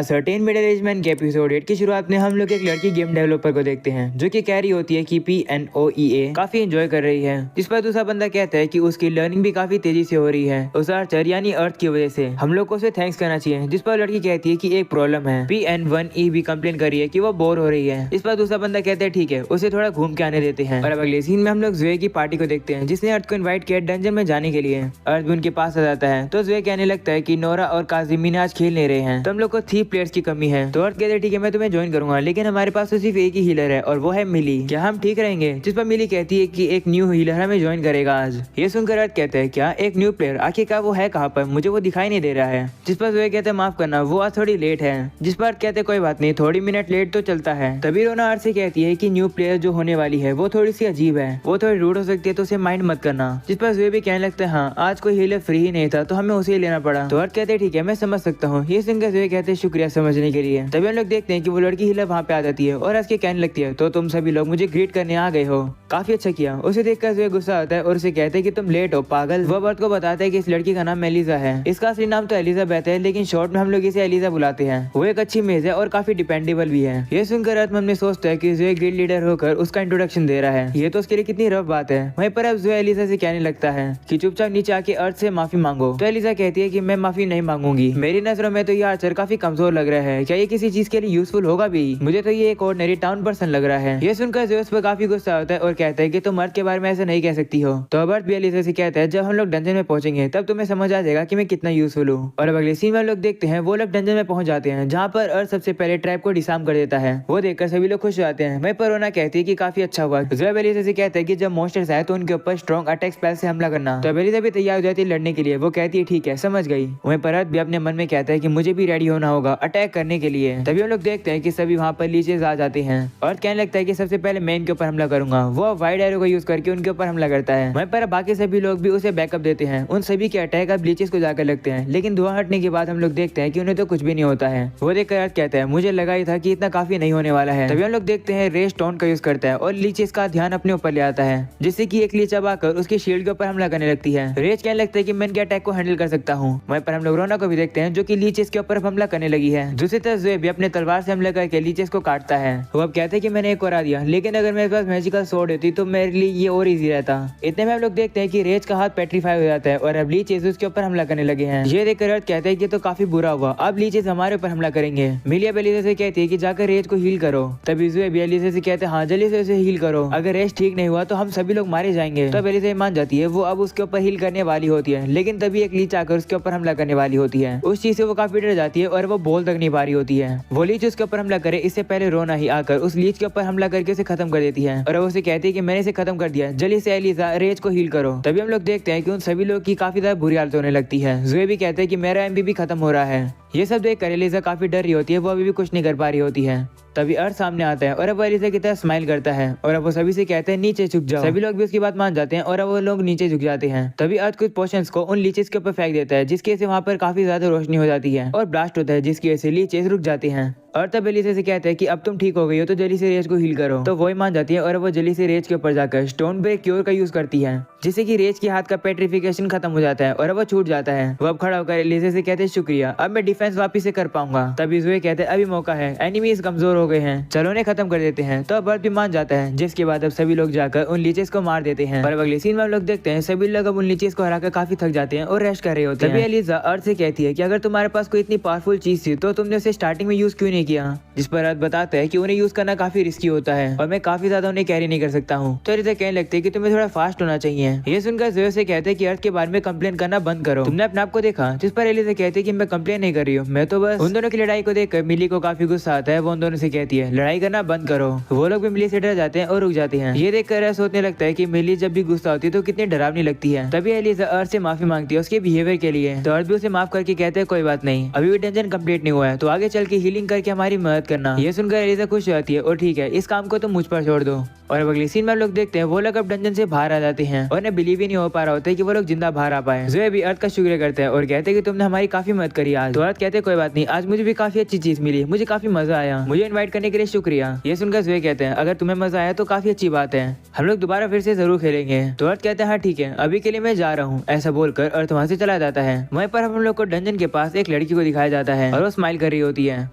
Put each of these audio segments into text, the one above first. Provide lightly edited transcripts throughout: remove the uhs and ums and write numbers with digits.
Certain middle age man के episode 8 की शुरुआत में हम लोग एक लड़की गेम डेवलपर को देखते हैं जो कि कह रही होती है कि PNOEA काफी एंजॉय कर रही है। जिस पर दूसरा बंदा कहता है कि उसकी लर्निंग भी काफी तेजी से हो रही है उस आर्चर यानी अर्थ की वजह से, हम लोग को उसे थैंक्स करना चाहिए। जिस पर लड़की कहती है कि एक प्रॉब्लम है, PN1E भी कंप्लेन कर रही है कि वो बोर हो रही है। इस पर दूसरा बंदा कहता है ठीक है, उसे थोड़ा घूम के आने देते हैं। और अब अगले सीन में हम लोग ज़ुए की पार्टी को देखते हैं जिसने अर्थ को इन्वाइट किया डंजन में जाने के लिए। अर्थ भी उनके पास आ जाता है तो ज़ुए कहने लगता है कि नोरा और काजिमिन आज खेल नहीं रहे हैं तो हम लोग को 3 प्लेयर्स की कमी है। तो अर्थ कहते हैं ठीक है मैं तुम्हें ज्वाइन करूंगा, लेकिन हमारे पास तो सिर्फ एक ही हीलर है और वो है मिली, क्या हम ठीक रहेंगे? जिस पर मिली कहती है कि एक न्यू हीलर हमें ज्वाइन करेगा आज। ये सुनकर अर्थ कहते हैं क्या एक न्यू प्लेयर, आखिरकार वो है कहाँ पर, मुझे वो दिखाई नहीं दे रहा है। जिस पर ज़ुए कहते हैं माफ करना वो आज थोड़ी लेट है। जिस पर अर्थ कहते हैं कोई बात नहीं, थोड़ी मिनट लेट तो चलता है। तभी रोना अर्थ से कहती है कि न्यू प्लेयर जो होने वाली है वो थोड़ी सी अजीब है, वो थोड़ी रूड हो सकती है तो उसे माइंड मत करना। जिस पर ज़ुए भी कहने लगता है हाँ आज कोई हीलर फ्री ही नहीं था तो हमें उसे ही लेना पड़ा। तो अर्थ कहते हैं ठीक है मैं समझ सकता हूँ। ये सुनकर ज़ुए कहते हैं शुक्रिया समझने के लिए। तभी हम लोग देखते हैं कि वो लड़की हीलर वहाँ पे आ जाती है और अर्थ के कहने लगती है तो तुम सभी लोग मुझे ग्रीट करने आ गए हो, काफी अच्छा किया। उसे देखकर ज़ुए गुस्सा आता है और उसे कहते हैं कि तुम लेट हो पागल। वो अर्थ को बताता है कि इस लड़की का नाम एलिजा है, इसका असली नाम तो एलिजाबेथ है लेकिन शॉर्ट में हम लोग इसे एलिजा बुलाते हैं। वो एक अच्छी मेज है और काफी डिपेंडेबल भी है। ये सुनकर अर्थ मन में सोचता है कि ज़ुए गिल्ड लीडर होकर उसका इंट्रोडक्शन दे रहा है, ये तो उसके लिए कितनी रफ बात है। वहीं पर अब ज़ुए एलिजा से कहने लगता है कि चुपचाप नीचे आके अर्थ से माफी मांगो। तो एलिजा कहती है कि मैं माफी नहीं मांगूंगी, मेरी नजरों में तो ये आर्चर काफी कमजोर लग रहा है, क्या ये किसी चीज के लिए यूजफुल होगा भी? मुझे तो ये एक ऑर्डिनरी टाउन पर्सन लग रहा है। ये सुनकर ज़ुए उस पर काफी गुस्सा होता है और कहता है कि तुम अर्थ के बारे में ऐसा नहीं कह सकती हो। तो अब अर्थ भी एलिजा से कहता है जब हम लोग डंजन में पहुंचेंगे तब तुम्हें समझ आ जाएगा कि मैं कितना यूजफुल हूँ। और अब अगले सीन में लोग देखते हैं वो लोग डंजन में पहुंच जाते हैं जहाँ पर अर्थ सबसे पहले ट्रैप को डिसार्म कर देता है। वो देखकर सभी लोग खुश हो जाते हैं। वहीं पर रोना कहती है कि काफी अच्छा हुआ। ज़ुए एलिजा से कहता है कि जब मॉन्स्टर्स आए तो उनके ऊपर स्ट्रॉन्ग अटैक स्पेल से हमला करना। तो एलिजा भी तैयार हो जाती है लड़ने के लिए। वो कहती है ठीक है समझ गई। वहीं पर अर्थ भी अपने मन में कहता है कि मुझे भी रेडी होना होगा अटैक करने के लिए। तभी हम लोग देखते हैं कि सभी वहाँ पर लीचेस आ जाते हैं और कहने लगता है कि सबसे पहले मैं इनके ऊपर हमला करूंगा। वो वाइड एरो का यूज करके उनके ऊपर हमला करता है। वहीं पर बाकी सभी लोग भी उसे बैकअप देते हैं। उन सभी के अटैक अब लीचेस को जाकर लगते हैं, लेकिन धुआं हटने के बाद हम लोग देखते हैं कि उन्हें तो कुछ भी नहीं होता है। वो देखकर अर्थ कहता है मुझे लगा ही था कि इतना काफी नहीं होने वाला है। तभी हम लोग देखते हैं रे स्टोन का यूज करता है और लीचेस का ध्यान अपने ऊपर ले आता है, जिससे कि एक लीच अब आकर उसके शील्ड के ऊपर हमला करने लगती है। रेज कहने लगता है कि मैं इनके अटैक को हैंडल कर सकता हूँ। वहीं पर हम लोग रोना को भी देखते हैं जो कि लीचेस के ऊपर हमला करने लगी है। दूसरी तरफ ज़ुए भी अपने तलवार से हमला करके लीचेस को काटता है। वो अब कहते हैं कि मैंने एक और आ दिया, लेकिन अगर मेरे पास मैजिकल सोर्ड होती तो मेरे लिए ये और इजी रहता। इतने में हम लोग देखते हैं कि रेज का हाथ पेट्रीफाई हो जाता है और अब लीचेस उसके ऊपर हमला करने लगे हैं। ये देखकर अर्थ कहते हैं कि तो काफी बुरा हुआ, अब लीचेस हमारे ऊपर हमला करेंगे। मिली अब एलिजा से कहती है कि जाकर रेज को हील करो। तभी ज़ुए भी एलिजा से कहते हैं हाँ जल्दी से उसे हील करो, अगर रेज ठीक नहीं हुआ तो हम सभी लोग मारे जाएंगे। तब एलिजा मान जाती है। वो अब उसके ऊपर हील करने वाली होती है, लेकिन तभी एक लीच आकर उसके ऊपर हमला करने वाली होती है। उस चीज से वो काफी डर जाती है और वो बोल तक नहीं पा रही होती है। वो लीच उसके ऊपर हमला करे इससे पहले रोना ही आकर उस लीच के ऊपर हमला करके उसे खत्म कर देती है और वो उसे कहती है कि मैंने इसे खत्म कर दिया, जल्दी से एलिजा रेज को हील करो। तभी हम लोग देखते हैं कि उन सभी लोग की काफी ज्यादा बुरी हालत होने लगती है। ज़ुए भी कहते हैं कि मेरा एमपी भी खत्म हो रहा है। ये सब देख कर एलिजा काफी डर रही होती है, वो अभी भी कुछ नहीं कर पा रही होती है। तभी अर्थ सामने आता है और अब एलिजा की तरह स्माइल करता है और अब वो सभी से कहते हैं नीचे झुक जाओ। सभी लोग भी उसकी बात मान जाते हैं और अब वो लोग नीचे झुक जाते हैं। तभी अर्थ कुछ पोशंस को उन लीचेस के ऊपर फेंक देता है, जिसकी वजह से वहाँ पर काफी ज्यादा रोशनी हो जाती है और ब्लास्ट होता है, जिसकी वजह से लीचेस रुक जाते हैं। और तब एलिजा से कहते हैं कि अब तुम ठीक हो गई हो तो जल्दी से रेज को हील करो। तो वो ही मान जाती है और वो जल्दी से रेज के ऊपर जाकर स्टोन ब्रेक क्योर का यूज करती है, जिससे कि रेज के हाथ का पेट्रिफिकेशन खत्म हो जाता है और वो छूट जाता है। वो अब खड़ा होकर एलिजा से कहते हैं शुक्रिया, अब मैं डिफेंस वापस से कर पाऊंगा। तभी ज़ुए कहते हैं अभी मौका है, एनिमीज कमजोर हो गए हैं, चलो उन्हें खत्म कर देते हैं। तो अब अर्थ भी मान जाता है, जिसके बाद अब सभी लोग जाकर उन लीचेस को मार देते हैं। और अगले सीन में हम लोग देखते हैं सभी लोग अब उन लीचेस को हराकर काफी थक जाते हैं और रेस्ट कर रहे होते हैं। तभी एलिजा अर्थ से कहती है कि अगर तुम्हारे पास कोई इतनी पावरफुल चीज थी तो तुमने उसे स्टार्टिंग में यूज क्यों नहीं किया? जिस पर अर्थ बताता है कि उन्हें यूज करना काफी रिस्की होता है और मैं काफी ज्यादा उन्हें कैरी नहीं कर सकता हूँ। तो एलिजा कहने लगते हैं कि तुम्हें थोड़ा फास्ट होना चाहिए। ये सुनकर ज़ुए से कहते हैं कि अर्थ के बारे में कंप्लेन करना बंद करो, तुमने अपने आप को देखा? जिस पर एलिजा कहती है कि मैं कंप्लेन नहीं कर रही हूँ, मैं तो बस। उन दोनों की लड़ाई को देखकर मिली को काफी गुस्सा आता है। वो उन दोनों से कहती है लड़ाई करना बंद करो। वो लोग भी मिली से डर जाते हैं और रुक जाते हैं। ये देखकर ऐसा सोचने लगता है कि मिली जब भी गुस्सा होती है तो कितनी डरावनी लगती है। तभी एलिजा अर्थ से माफी मांगती है उसके बिहेवियर के लिए। तो अर्थ भी उसे माफ करके कहते हैं कोई बात नहीं, अभी भी डंजन कंप्लीट नहीं हुआ है तो आगे चल के हीलिंग करके हमारी मदद करना। ये सुनकर एलिजा खुश हो जाती है और ठीक है इस काम को तुम मुझ पर छोड़ दो। और अब अगली सीन में हम लोग देखते हैं वो लोग अब डंजन से बाहर आ जाते हैं और उन्हें बिलीव ही नहीं हो पा रहा होता है कि वो लोग जिंदा बाहर आ पाए। जोए भी अर्थ का शुक्रिया करते हैं और कहते हैं कि तुमने हमारी काफी मदद करी आज। तो अर्थ कहते हैं कोई बात नहीं, आज मुझे भी काफी अच्छी चीज मिली, मुझे काफी मजा आया, मुझे इन्वाइट करने के लिए शुक्रिया। ये सुनकर जोए कहते हैं अगर तुम्हें मजा आया तो काफी अच्छी बात है, हम लोग दोबारा फिर से जरूर खेलेंगे। तो अर्थ कहते हैं हाँ ठीक है, अभी के लिए मैं जा रहा हूँ। ऐसा बोलकर अर्थ वहाँ से चला जाता है। वहीं पर हम लोग को डंजन के पास एक लड़की को दिखाया जाता है और वो स्माइल कर रही होती है।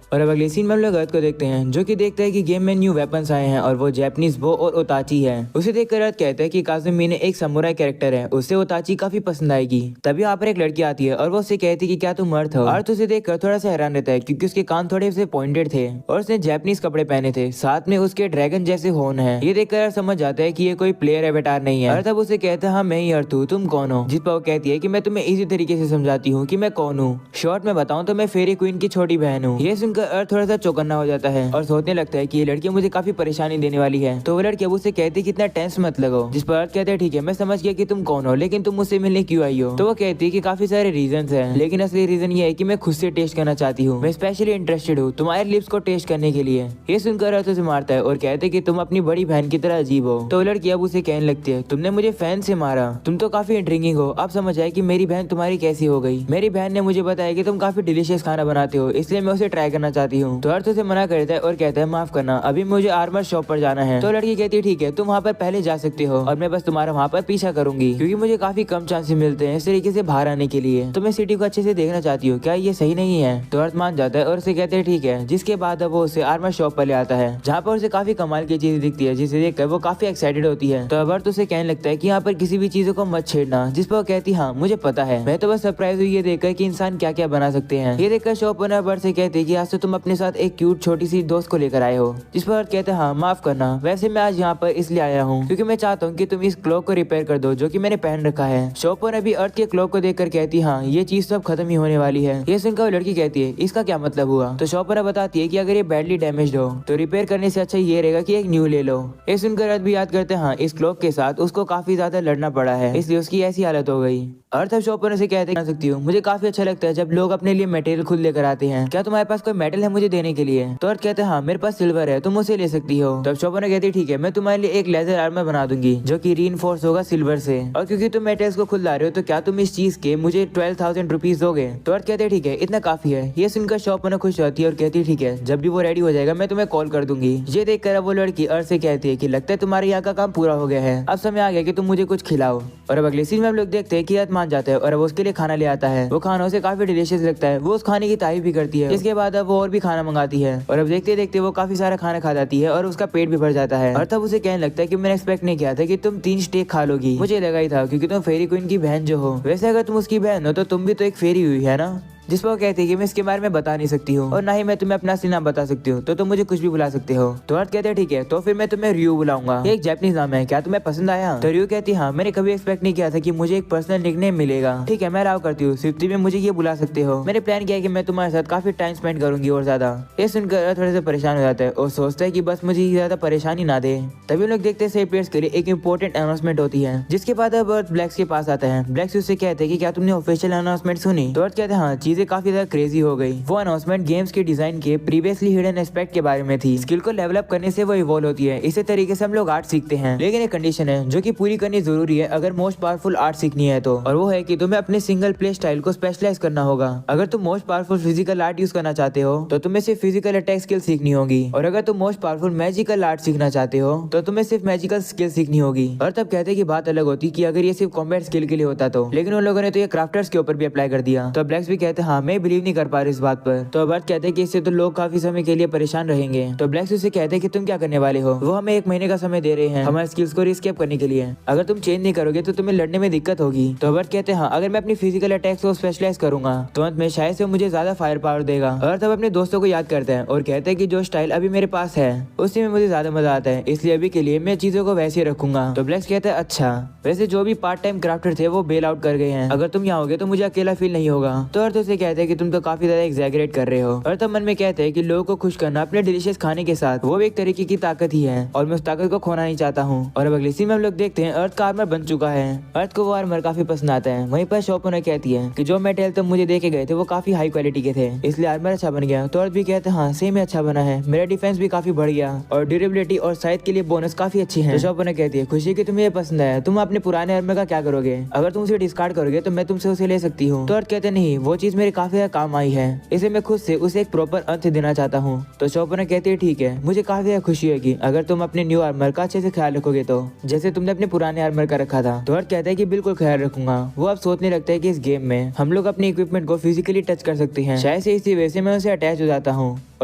और अब अगले सीन में हम लोग अर्थ को देखते हैं जो कि देखता है कि गेम में न्यू वेपन्स आए हैं और वो जैपनीज बो और ओताची है। उसे देखकर अर्थ कहता है कि काजुमी ने एक समुराई कैरेक्टर है, उससे ओताची काफी पसंद आएगी। तभी यहाँ पर एक लड़की आती है और वो उससे कहती है कि क्या तुम अर्थ हो। अर्थ उसे देखकर थोड़ा सा हैरान रहता है क्योंकि उसके कान थोड़े से पॉइंटेड थे और उसने जैपनीज कपड़े पहने थे, साथ में उसके ड्रैगन जैसे होर्न है। ये देखकर अर्थ समझ जाता है कि ये कोई प्लेयर एवेटार नहीं है। अर्थ अब उसे कहता है हाँ मैं ही अर्थ हूँ, तुम कौन हो। जिस पर वो कहती है कि मैं तुम्हें इसी तरीके से समझाती हूँ कि मैं कौन हूँ। शॉर्ट में बताऊँ तो मैं फेरी क्वीन की छोटी बहन हूँ। ये सुनकर अर्थ थोड़ा सा चौकन्ना हो जाता है और सोचने लगता है कि ये लड़की मुझे काफी परेशानी देने वाली है। तो वो लड़की अब उसे कहती है कि इतना टेंस मत लगो। जिस पर अर्थ कहते हैं ठीक है मैं समझ गया कि तुम कौन हो, लेकिन तुम मुझसे मिलने क्यों आई हो। तो वो कहती है कि काफी सारे रीजंस हैं, लेकिन असली रीजन ये है कि मैं खुद से टेस्ट करना चाहती हूँ। मैं स्पेशली इंटरेस्टेड हूँ तुम्हारे लिप्स को टेस्ट करने के लिए। ये सुनकर अर्थ उसे मारता है और कहते हैं कि तुम अपनी बड़ी बहन की तरह अजीब हो। तो वो लड़की अब उसे कहने लगती है तुमने मुझे फैन से मारा, तुम तो काफी इंट्रिगिंग हो। अब समझ आए कि मेरी बहन तुम्हारी कैसी हो गई। मेरी बहन ने मुझे बताया कि तुम काफी डिलीशियस खाना बनाते हो, इसलिए मैं उसे ट्राई करना चाहती हूँ। तो अर्थ उसे मना करता है और कहता है माफ करना, अभी मुझे आर्मर शॉप पर जाना है। तो लड़की कहती है ठीक है तुम वहाँ पर पहले जा सकते हो और मैं बस तुम्हारा वहाँ पर पीछा करूंगी, क्योंकि मुझे काफी कम चांसेस मिलते हैं इस तरीके से बाहर आने के लिए। तो मैं सिटी को अच्छे से देखना चाहती हूँ, क्या ये सही नहीं है। तो अर्थ मान जाता है और उसे कहते हैं ठीक है। जिसके बाद अब वो उसे आर्मर शॉप पर ले आता है जहाँ पर उसे काफी कमाल की चीजें दिखती है, जिसे देखकर वो काफी एक्साइटेड होती है। तो अब अर्थ उसे कहने लगता है कि यहाँ पर किसी भी चीजों को मत छेड़ना। जिस पर वो कहती हाँ मुझे पता है, मैं तो बस सरप्राइज हुई ये देखकर कि इंसान क्या क्या बना सकते हैं। ये देखकर शॉप ओनर बर्ड से कहते हैं कि आज तो तुम अपने साथ एक क्यूट छोटी सी दोस्त को लेकर आए हो। जिस पर अर्थ कहते हैं हाँ माफ करना, वैसे मैं आज यहाँ पर इसलिए आया हूँ क्योंकि मैं चाहता हूँ कि तुम इस क्लॉक को रिपेयर कर दो जो कि मैंने पहन रखा है। शॉप ओनर भी अर्थ के क्लॉक को देखकर कहती हाँ ये चीज तो अब खत्म ही होने वाली है। ये सुनकर वो लड़की कहती है इसका क्या मतलब हुआ। तो शॉप ओनर बताती है कि अगर ये बैडली डैमेज हो तो रिपेयर करने से अच्छा ये रहेगा कि एक न्यू ले लो। ये सुनकर अर्थ भी याद करते हैं हाँ इस क्लॉक के साथ उसको काफी ज्यादा लड़ना पड़ा है, इसलिए उसकी ऐसी हालत हो गई। अर्थ अब शॉप ओनर से कहते हैं सकती हूँ, मुझे काफी अच्छा लगता है जब लोग अपने लिए मटेरियल खुद लेकर आते हैं, क्या तुम्हारे पास कोई मेटल है मुझे देने के लिए। तो अर्थ कहते हैं हाँ मेरे पास सिल्वर है, तुम उसे ले सकती हो। तब शॉप ओनर कहती है ठीक है मैं तुम्हारे लिए एक लेजर आर्मर बना दूंगी जो कि रीइंफोर्स होगा सिल्वर से, और क्योंकि तुम मेटल्स को खुद ला रहे हो तो क्या तुम इस चीज के मुझे 12,000 रुपीज दोगे। तो अर्थ कहते हैं ठीक है इतना काफी है। ये सुनकर शॉप ओनर खुश होती है और कहती है ठीक है जब भी वो रेडी हो जाएगा मैं तुम्हें कॉल कर दूंगी। ये देखकर अब वो लड़की अर्थ से कहती है कि लगता है तुम्हारे यहाँ का काम पूरा हो गया है, अब समय आ गया कि तुम मुझे कुछ खिलाओ। और अब अगले सीन में हम लोग देखते हैं कि अर्थ मान जाता है और अब उसके लिए खाना ले आता है। वो खाना उसे काफी डिलीशियस लगता है, वो उस खाने की तारीफ भी करती है। इसके बाद अब वो और भी खाना मंगाती है और अब देखते देखते वो काफी सारा खाना खा जाती है और उसका पेट भी भर जाता है। और तब उसे कहने लगता है कि मैंने एक्सपेक्ट नहीं किया था कि तुम 3 स्टेक खा लोगी, मुझे लगा ही था क्योंकि तुम फेरी क्वीन की बहन जो हो, वैसे अगर तुम उसकी बहन हो तो तुम भी तो एक फेरी हुई है ना। जिस पर वो कहती है कि मैं इसके बारे में बता नहीं सकती हूँ और ना ही मैं तुम्हें अपना असली नाम बता सकती हूँ, तो तुम मुझे कुछ भी बुला सकते हो। तो अर्थ कहते हैं ठीक है तो फिर मैं तुम्हें रियो बुलाऊंगा, ये एक जापानीज नाम है, क्या तुम्हें पसंद आया। तो रियो कहती है हाँ मैंने कभी एक्सपेक्ट नहीं किया था कि मुझे एक पर्सनल निकनेम मिलेगा। ठीक है मैं अलाउ करती हूँ, सिर्फ में मुझे ये बुला सकते हो। मैंने प्लान किया है कि मैं तुम्हारे साथ काफी टाइम स्पेंड करूंगी और ज्यादा। ये सुनकर थोड़े से परेशान हो जाता है और सोचता है कि बस मुझे ज्यादा परेशानी ना दे। तभी लोग देखते हैं प्लेयर्स के लिए एक इंपॉर्टेंट अनाउंसमेंट होती है, जिसके बाद अब अर्थ ब्लैक्स के पास आता है। ब्लैक्स उससे कहते हैं कि क्या तुमने ऑफिशियल अनाउंसमेंट सुनी। तो अर्थ कहते हैं हाँ चीजें काफी ज्यादा क्रेजी हो गई। वो अनाउंसमेंट गेम्स के डिजाइन के प्रीवियसली हिडन एस्पेक्ट के बारे में थी। स्किल को लेवल अप करने से वो इवॉल्व होती है, इसी तरीके से हम लोग आर्ट सीखते हैं, लेकिन एक कंडीशन है जो कि पूरी करनी जरूरी है अगर मोस्ट पावरफुल आर्ट सीखनी है तो, और वो है कि तुम्हें अपने सिंगल प्ले स्टाइल को स्पेशलाइज करना होगा। अगर तुम most powerful physical art use करना चाहते हो तो तुम्हें सिर्फ फिजिकल अटैक स्किल सीखनी होगी, और अगर तुम मोस्ट पावरफुल मैजिकल आर्ट सीखना चाहते हो तो तुम्हें सिर्फ मैजिकल स्किल सीखनी होगी। और तब कहते हैं कि बात अलग होती कि अगर ये सिर्फ कॉम्बैट स्किल के लिए होता तो, लेकिन उन लोगों ने तो ये क्राफ्टर्स के ऊपर भी अप्लाई कर दिया। तो ब्लैक्स भी कहते हैं हाँ मैं बिलीव नहीं कर पा रही इस बात पर। तो अब कहते हैं कि इससे तो लोग काफी समय के लिए परेशान रहेंगे। तो ब्लैक्स उससे कहते हैं कि तुम क्या करने वाले हो, वो हमें 1 महीने का समय दे रहे हैं हमारे स्किल्स को रिस्केप करने के लिए, अगर तुम चेंज नहीं करोगे तो तुम्हें लड़ने में दिक्कत होगी। तो अब कहते हैं हाँ अगर मैं अपनी फिजिकल अटैक्स को स्पेशलाइज करूंगा तो अंत में शायद से मुझे ज्यादा फायर पावर देगा। और तब अपने दोस्तों को याद करते हैं और कहते हैं कि जो स्टाइल अभी मेरे पास है उससे में मुझे ज्यादा मजा आता है, इसलिए अभी के लिए मैं चीजों को वैसे रखूंगा। तो ब्लैक्स कहते हैं अच्छा वैसे जो भी पार्ट टाइम क्राफ्टर थे वो बेल आउट कर गए हैं, अगर तुम यहाँ होगे तो मुझे अकेला फील नहीं होगा। तो अर्थ उसे उसे कहते हैं कि तुम तो काफी ज्यादा एग्जैगरेट कर रहे हो। अर्थ मन में कहते हैं कि लोगों को खुश करना अपने डिलीशियस खाने के साथ वो भी एक तरीके की ताकत ही है और मैं उस ताकत को खोना नहीं चाहता हूँ। और अब अगले सीन में हम लोग देखते हैं अर्थ का आर्मर बन चुका है। अर्थ को वो आर्मर काफी पसंद आता है। वहीं पर शॉप ओनर कहती है कि जो मेटेरियल तुम मुझे देके गए थे वो काफी हाई क्वालिटी के थे, इसलिए आर्मर अच्छा बन गया। तो अर्थ भी कहते हैं हाँ सेम अच्छा बना है, मेरा डिफेंस भी काफी बढ़ गया और ड्यूरेबिलिटी और साइज के लिए बोनस काफी अच्छे हैं। तो शॉप ओनर कहती है खुशी की तुम्हें ये पसंद आया, तुम अपने पुराने आर्मर का क्या करोगे? अगर तुम उसे डिस्कार्ड करोगे तो मैं तुमसे उसे ले सकती हूँ। तो अर्थ कहते नहीं, वो चीज मेरे काफी ज्यादा काम आई है, इसे मैं खुद से उसे एक प्रॉपर अंत देना चाहता हूँ। तो शॉप ओनर कहती है ठीक है, मुझे काफी ज्यादा खुशी होगी अगर तुम अपने न्यू आर्मर का अच्छे से ख्याल रखोगे तो, जैसे तुमने अपने पुराने आर्मर का रखा था। तो अर्थ कहता है कि बिल्कुल ख्याल रखूंगा। वो अब सोचने लगता है कि इस गेम में हम लोग अपने इक्विपमेंट को फिजिकली टच कर सकते हैं, शायद से इसी वजह से मैं उसे अटैच हो जाता हूँ और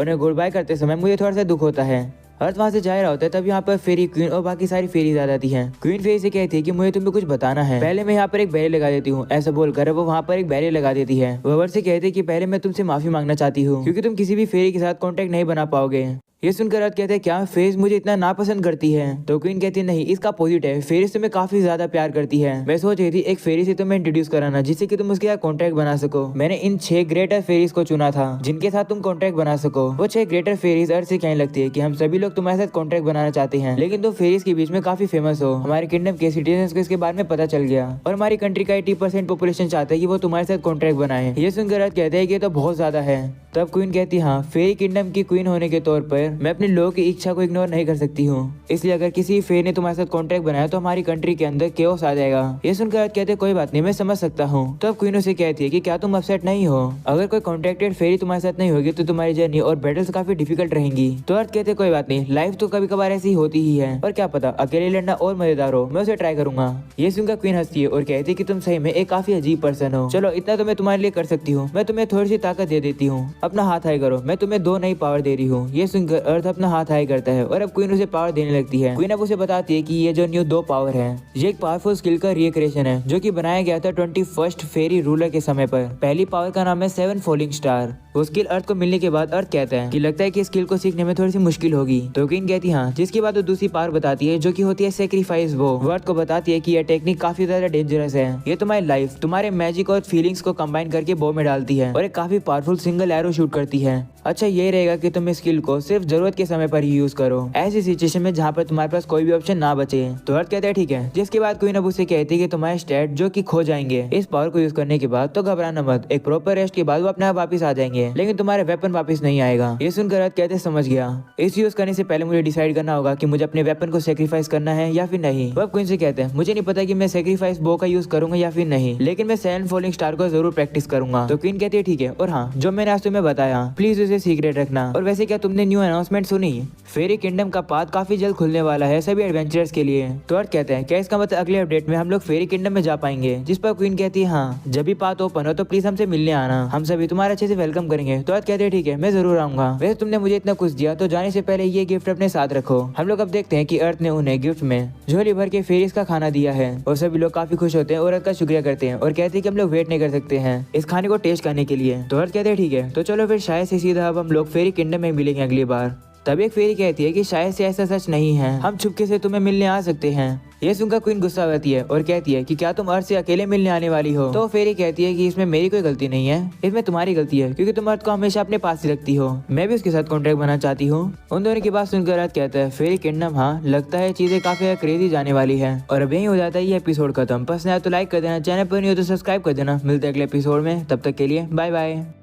उन्हें गुड बाय करते समय मुझे थोड़ा सा दुख होता है। अर्थ वहाँ से जा रहा होता है तब यहाँ पर फेरी क्वीन और बाकी सारी फेरीज आ जाती हैं। क्वीन फेरी से कहती है कि मुझे तुम्हें कुछ बताना है, पहले मैं यहाँ पर एक बैरियर लगा देती हूँ। ऐसा बोलकर वो वहाँ पर एक बैरियर लगा देती है। वो वर्ड से कहती है कि पहले मैं तुमसे माफी मांगना चाहती हूँ क्योंकि तुम किसी भी फेरी के साथ कॉन्टेक्ट नहीं बना पाओगे। ये सुनकर अर्थ कहते हैं क्या फेज मुझे इतना नापसंद करती है? तो क्वीन कहती है नहीं, इसका अपोजिट है, फेरी से तुम्हें काफी ज्यादा प्यार करती है। मैं सोच रही थी एक फेरी से तुम्हें इंट्रोड्यूस कराना जिससे कि तुम उसके साथ कॉन्ट्रैक्ट बना सको। मैंने इन 6 ग्रेटर फेरीज को चुना था जिनके साथ तुम कॉन्ट्रैक्ट बना सको। वो 6 ग्रेटर फेरीज अर्थ से कहने लगती है कि हम सभी लोग तुम्हारे साथ कॉन्ट्रैक्ट बनाना चाहते हैं, लेकिन तुम फेरीज के बीच में काफी फेमस हो। हमारे किंगडम के सिटीजन को इसके बारे में पता चल गया और हमारी कंट्री का 80% पॉपुलेशन चाहता है कि वो तुम्हारे साथ कॉन्ट्रैक्ट बनाए। ये सुनकर अर्थ कहते हैं कि ये तो बहुत ज्यादा है। तब क्वीन कहती है हाँ, फेरी किंगडम की क्वीन होने के तौर पर मैं अपने लोगों की इच्छा को इग्नोर नहीं कर सकती हूँ, इसलिए अगर किसी फेरी ने तुम्हारे साथ कॉन्ट्रैक्ट बनाया तो हमारी कंट्री के अंदर केओस आ जाएगा। ये सुनकर अर्थ कहते कोई बात नहीं, मैं समझ सकता हूँ। तब क्वीन उसे कहती है कि क्या तुम अपसेट नहीं हो? अगर कोई कॉन्ट्रैक्टेड फेरी तुम्हारे साथ नहीं होगी तो तुम्हारी जर्नी और बैटल्स काफी डिफिकल्ट रहेंगी। तो अर्थ कहते कोई बात नहीं, लाइफ तो कभी कभार ऐसी होती ही है, और क्या पता अकेले लड़ना और मजेदार हो, मैं उसे ट्राई करूंगा। ये सुनकर क्वीन हंसती है और कहती है कि तुम सही में एक काफी अजीब पर्सन हो। चलो इतना तो मैं तुम्हारे लिए कर सकती हूँ, मैं तुम्हें थोड़ी सी ताकत दे देती हूँ, अपना हाथ हाई करो, मैं तुम्हें 2 नई पावर दे रही हूँ। ये सुनकर अर्थ अपना हाथ हाई करता है और अब क्वीन उसे पावर देने लगती है। क्वीन अब उसे बताती है कि ये जो न्यू 2 पावर है ये एक पावरफुल स्किल का रिक्रिएशन है जो कि बनाया गया था 21st फेरी रूलर के समय पर। पहली पावर का नाम है 7 फॉलिंग स्टार। वो स्किल अर्थ को मिलने के बाद अर्थ कहता है कि लगता है कि स्किल को सीखने में थोड़ी सी मुश्किल होगी। तो क्वीन कहती हाँ, जिसके बाद वो दूसरी पावर बताती है जो कि होती है सेक्रीफाइस। वो अर्थ को बताती है कि यह टेक्निक काफी ज्यादा डेंजरस है, ये तुम्हारी लाइफ, तुम्हारे मैजिक और फीलिंग्स को कंबाइन करके बो में डालती है और एक काफी पावरफुल सिंगल एरो शूट करती है। अच्छा ये रहेगा कि तुम इस स्किल को सिर्फ जरूरत के समय पर ही यूज करो, ऐसी सिचुएशन में जहाँ पर तुम्हारे पास कोई भी ऑप्शन ना बचे। तो अर्थ कहता है ठीक है। जिसके बाद क्वीन अब उसे कहती है कि तुम्हारे स्टैट जो कि खो जाएंगे इस पावर को यूज करने के बाद, तो घबराना मत, एक प्रॉपर रेस्ट के बाद वो अपने आप वापस आ जाएंगे, लेकिन तुम्हारे वेपन वापस नहीं आएगा। ये सुनकर अर्थ कहते समझ गया, इस यूज करने से पहले मुझे डिसाइड करना होगा कि मुझे अपने वेपन को सेक्रीफाइस करना है या फिर नहीं। वो क्वीन से कहते हैं मुझे नहीं पता कि मैं सेक्रीफाइस बो का यूज करूंगा या फिर नहीं, लेकिन मैं 7 फॉलिंग स्टार को जरूर प्रैक्टिस करूंगा। तो क्वीन कहती है ठीक है, और हाँ जो मैंने आज तुम्हें बताया प्लीज उसे सीक्रेट रखना। और वैसे क्या तुमने न्यू अनाउंसमेंट सुनी? फेरी किंगडम का पाथ काफी जल्द खुलने वाला है सभी एडवेंचरर्स के लिए। तो अर्थ कहते हैं क्या इसका मतलब अगले अपडेट में हम लोग फेरी किंगडम में जा पाएंगे? जिस पर क्वीन कहती है हाँ, जब भी पाथ ओपन हो तो प्लीज हमसे मिलने आना, हम सभी तुम्हारा अच्छे से वेलकम करेंगे। तो अर्थ कहते हैं ठीक है, मैं जरूर आऊंगा। वैसे तुमने मुझे इतना कुछ दिया तो जाने से पहले ये गिफ्ट अपने साथ रखो। हम लोग अब देखते हैं कि अर्थ ने उन्हें गिफ्ट में झोली भर के फेरीज का खाना दिया है और सभी लोग काफी खुश होते हैं और अर्थ का शुक्रिया करते हैं और कहते हैं कि हम लोग वेट नहीं कर सकते हैं इस खाने को टेस्ट करने के लिए। तो अर्थ कहते हैं ठीक है, तो चलो फिर शायद से सीधा अब हम लोग फेरी किंगडम में मिलेंगे अगली बार। तब एक फेरी कहती है कि शायद से ऐसा सच नहीं है, हम चुपके से तुम्हें मिलने आ सकते हैं। ये सुनकर क्वीन गुस्सा होती है और कहती है कि क्या तुम अर्थ से अकेले मिलने आने वाली हो? तो फेरी कहती है कि इसमें मेरी कोई गलती नहीं है, इसमें तुम्हारी गलती है क्योंकि तुम अर्थ को हमेशा अपने पास ही रखती हो। मैं भी उसके साथ कॉन्ट्रैक्ट बनाना चाहती हूँ। उन दोनों की बात सुनकर अर्थ कहता है फेरी किंगडम, हाँ लगता है चीजें काफी क्रेजी जाने वाली है। और अब यही हो जाता है ये एपिसोड खत्म। पसंद आया तो लाइक कर देना, चैनल पर नहीं हो तो सब्सक्राइब कर देना। मिलते हैं अगले एपिसोड में, तब तक के लिए बाय बाय।